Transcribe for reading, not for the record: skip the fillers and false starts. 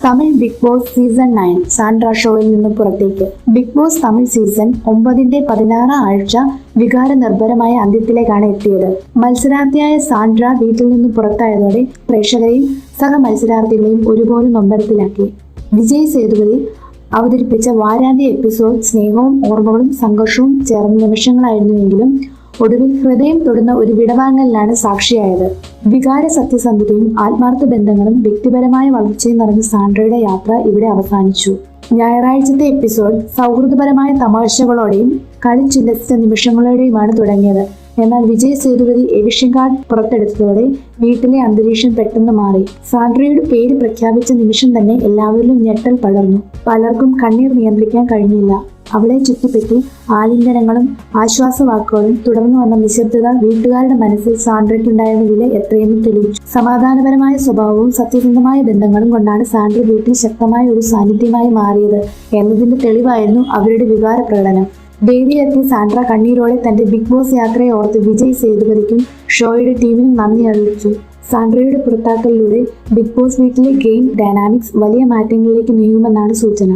Tamil Bigg Boss season 9 Sandra ഷോയിൽ നിന്ന് പുറത്തേക്ക്. ബിഗ് ബോസ് തമിഴ് സീസൺ 9 16 ആഴ്ച വികാര നിർഭരമായ അന്ത്യത്തിലേക്കാണ് എത്തിയത്. മത്സരാർത്ഥിയായ സാൻഡ്ര വീട്ടിൽ നിന്ന് പുറത്തായതോടെ പ്രേക്ഷകരെയും സഹ മത്സരാർത്ഥികളെയും ഒരുപോലെ നൊമ്പരത്തിലാക്കി. വിജയ് സേതുപതി അവതരിപ്പിച്ച വാരാന്ത്യ എപ്പിസോഡ് സ്നേഹവും ഓർമ്മകളും സംഘർഷവും ചേർന്ന നിമിഷങ്ങളായിരുന്നുവെങ്കിലും ഒടുവിൽ ഹൃദയം തൊടുന്ന ഒരു വിടവാങ്ങലിനാണ് സാക്ഷിയായത്. വികാര സത്യസന്ധതയും ആത്മാർത്ഥ ബന്ധങ്ങളും വ്യക്തിപരമായ വളർച്ചയും നിറഞ്ഞ സാൻഡ്രയുടെ യാത്ര ഇവിടെ അവസാനിച്ചു. ഞായറാഴ്ചത്തെ എപ്പിസോഡ് സൗഹൃദപരമായ തമാശകളോടെയും കളിച്ചുല്ലസിച്ച നിമിഷങ്ങളോടെയുമാണ് തുടങ്ങിയത്. എന്നാൽ വിജയ് സേതുപതി എവിക്ഷൻ കാർഡ് പുറത്തെടുത്തതോടെ വീട്ടിലെ അന്തരീക്ഷം പെട്ടെന്ന് മാറി. സാൻഡ്രയുടെ പേര് പ്രഖ്യാപിച്ച നിമിഷം തന്നെ എല്ലാവരിലും ഞെട്ടൽ പടർന്നു. പലർക്കും കണ്ണീർ നിയന്ത്രിക്കാൻ കഴിഞ്ഞില്ല. അവളെ ചുറ്റിപ്പറ്റി ആലിംഗനങ്ങളും ആശ്വാസവാക്കുകളും തുടർന്നു വന്ന നിശബ്ദത വീട്ടുകാരുടെ മനസ്സിൽ സാൻഡ്രയ്ക്കുണ്ടായിരുന്ന വില എത്രയെന്ന് തെളിയിച്ചു. സമാധാനപരമായ സ്വഭാവവും സത്യസന്ധമായ ബന്ധങ്ങളും കൊണ്ടാണ് സാൻഡ്ര വീട്ടിൽ ശക്തമായ ഒരു സാന്നിധ്യമായി മാറിയത് എന്നതിന്റെ തെളിവായിരുന്നു അവരുടെ വികാര പ്രകടനം. വേദിയിലെത്തിയ സാൻഡ്ര കണ്ണീരോടെ തന്റെ ബിഗ് ബോസ് യാത്രയെ ഓർത്ത് വിജയ് സേതുപതിക്കും ഷോയുടെ ടീമിനും നന്ദി അറിയിച്ചു. സാൻഡ്രയുടെ പുറത്താക്കലിലൂടെ ബിഗ് ബോസ് വീട്ടിലെ ഗെയിം ഡൈനാമിക്സ് വലിയ മാറ്റങ്ങളിലേക്ക് നീങ്ങുമെന്നാണ് സൂചന.